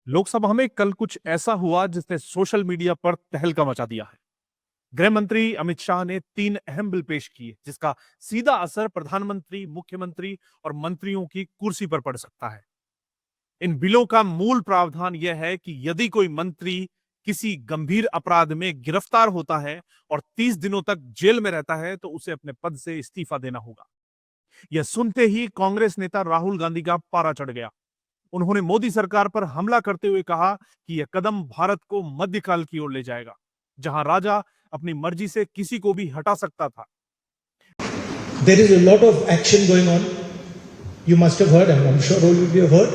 लोकसभा में कल कुछ ऐसा हुआ जिसने सोशल मीडिया पर तहलका मचा दिया है। गृह मंत्री अमित शाह ने 3 अहम बिल पेश किए जिसका सीधा असर प्रधानमंत्री, मुख्यमंत्री और मंत्रियों की कुर्सी पर पड़ सकता है। इन बिलों का मूल प्रावधान यह है कि यदि कोई मंत्री किसी गंभीर अपराध में गिरफ्तार होता है और 30 दिनों तक जेल में रहता है तो उसे अपने पद से इस्तीफा देना होगा। यह सुनते ही कांग्रेस नेता राहुल गांधी का पारा चढ़ गया। उन्होंने मोदी सरकार पर हमला करते हुए कहा कि यह कदम भारत को मध्यकाल की ओर ले जाएगा, जहां राजा अपनी मर्जी से किसी को भी हटा सकता था। There is a lot of action going on. You must have heard, and I'm sure all of you have heard,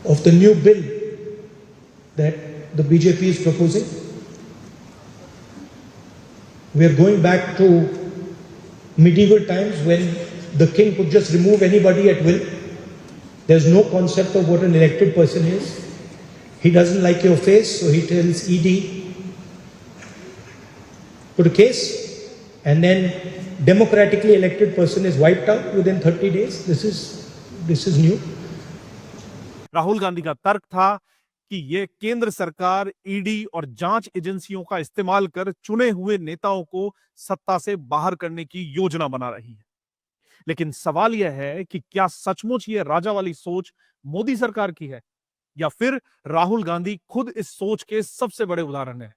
of the new bill that the BJP is proposing. We are going back to medieval times when the king could just remove anybody at will. There's no concept of what an elected person is. He doesn't like your face, so he tells ED, put a case, and then democratically elected person is wiped out within 30 days. This is new. Rahul Gandhi का तर्क था कि यह केंद्र सरकार ED और जांच एजेंसियों का इस्तेमाल कर चुने हुए नेताओं को सत्ता से बाहर करने की योजना बना रही है। लेकिन सवाल यह है कि क्या सचमुच यह राजा वाली सोच मोदी सरकार की है या फिर राहुल गांधी खुद इस सोच के सबसे बड़े उदाहरण है।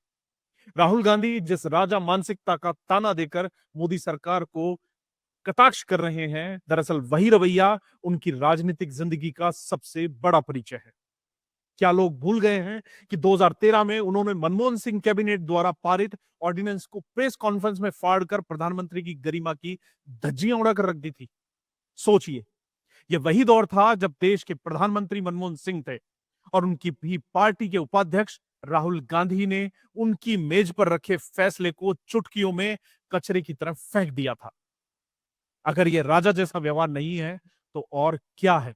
राहुल गांधी जिस राजा मानसिकता का ताना देकर मोदी सरकार को कटाक्ष कर रहे हैं, दरअसल वही रवैया उनकी राजनीतिक जिंदगी का सबसे बड़ा परिचय है। क्या लोग भूल गए हैं कि 2013 में उन्होंने मनमोहन सिंह कैबिनेट द्वारा पारित ऑर्डिनेंस को प्रेस कॉन्फ्रेंस में फाड़कर प्रधानमंत्री की गरिमा की धज्जियां उड़ाकर रख दी थी। सोचिए, यह वही दौर था जब देश के प्रधानमंत्री मनमोहन सिंह थे और उनकी भी पार्टी के उपाध्यक्ष राहुल गांधी ने उनकी मेज पर रखे फैसले को चुटकियों में कचरे की तरफ फेंक दिया था। अगर यह राजा जैसा व्यवहार नहीं है तो और क्या है।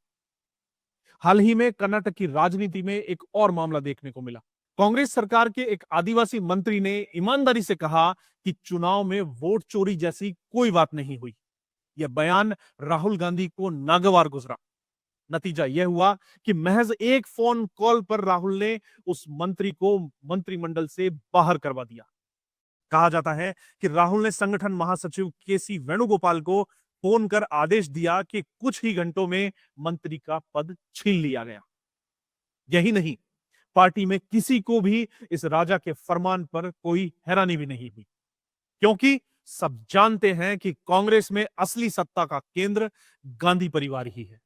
हाल ही में कर्नाटक की राजनीति में एक और मामला देखने को मिला। कांग्रेस सरकार के एक आदिवासी मंत्री ने ईमानदारी से कहा कि चुनाव में वोट चोरी जैसी कोई बात नहीं हुई। यह बयान राहुल गांधी को नागवार गुजरा। नतीजा यह हुआ कि महज एक फोन कॉल पर राहुल ने उस मंत्री को मंत्रिमंडल से बाहर करवा दिया। कहा जाता है कि राहुल ने संगठन महासचिव केसी वेणुगोपाल को फोन कर आदेश दिया कि कुछ ही घंटों में मंत्री का पद छीन लिया गया। यही नहीं, पार्टी में किसी को भी इस राजा के फरमान पर कोई हैरानी भी नहीं हुई, क्योंकि सब जानते हैं कि कांग्रेस में असली सत्ता का केंद्र गांधी परिवार ही है।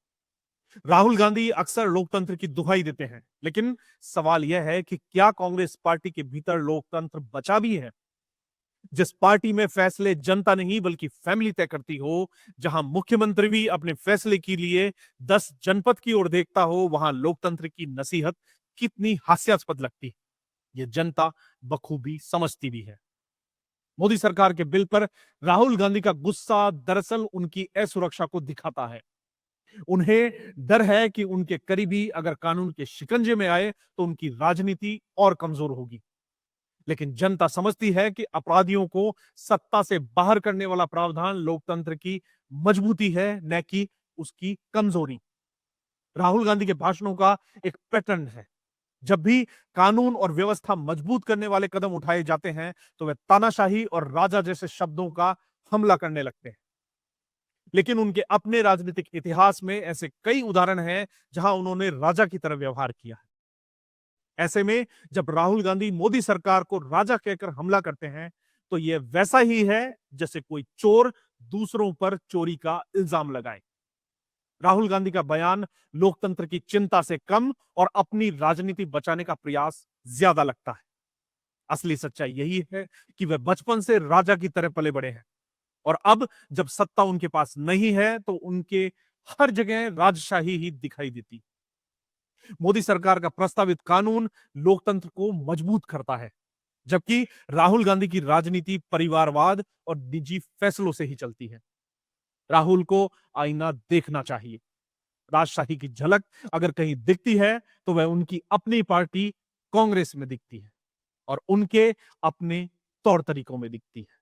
राहुल गांधी अक्सर लोकतंत्र की दुहाई देते हैं, लेकिन सवाल यह है कि क्या कांग्रेस पार्टी के भीतर लोकतंत्र बचा भी है। जिस पार्टी में फैसले जनता नहीं बल्कि फैमिली तय करती हो, जहां मुख्यमंत्री भी अपने फैसले के लिए 10 जनपद की ओर देखता हो, वहां लोकतंत्र की नसीहत कितनी हास्यास्पद लगती है, यह जनता बखूबी समझती भी है। मोदी सरकार के बिल पर राहुल गांधी का गुस्सा दरअसल उनकी असुरक्षा को दिखाता है। उन्हें डर है कि उनके करीबी अगर कानून के शिकंजे में आए तो उनकी राजनीति और कमजोर होगी। लेकिन जनता समझती है कि अपराधियों को सत्ता से बाहर करने वाला प्रावधान लोकतंत्र की मजबूती है, न कि उसकी कमजोरी। राहुल गांधी के भाषणों का एक पैटर्न है। जब भी कानून और व्यवस्था मजबूत करने वाले कदम उठाए जाते हैं तो वे तानाशाही और राजा जैसे शब्दों का हमला करने लगते हैं। लेकिन उनके अपने राजनीतिक इतिहास में ऐसे कई उदाहरण हैं जहां उन्होंने राजा की तरह व्यवहार किया है। ऐसे में जब राहुल गांधी मोदी सरकार को राजा कहकर हमला करते हैं तो यह वैसा ही है जैसे कोई चोर दूसरों पर चोरी का इल्जाम लगाए। राहुल गांधी का बयान लोकतंत्र की चिंता से कम और अपनी राजनीति बचाने का प्रयास ज्यादा लगता है। असली सच्चाई यही है कि वे बचपन से राजा की तरह पले बड़े हैं और अब जब सत्ता उनके पास नहीं है तो उनके हर जगह राजशाही ही दिखाई देती। मोदी सरकार का प्रस्तावित कानून लोकतंत्र को मजबूत करता है, जबकि राहुल गांधी की राजनीति परिवारवाद और निजी फैसलों से ही चलती है। राहुल को आईना देखना चाहिए। राजशाही की झलक अगर कहीं दिखती है तो वह उनकी अपनी पार्टी कांग्रेस में दिखती है और उनके अपने तौर तरीकों में दिखती है।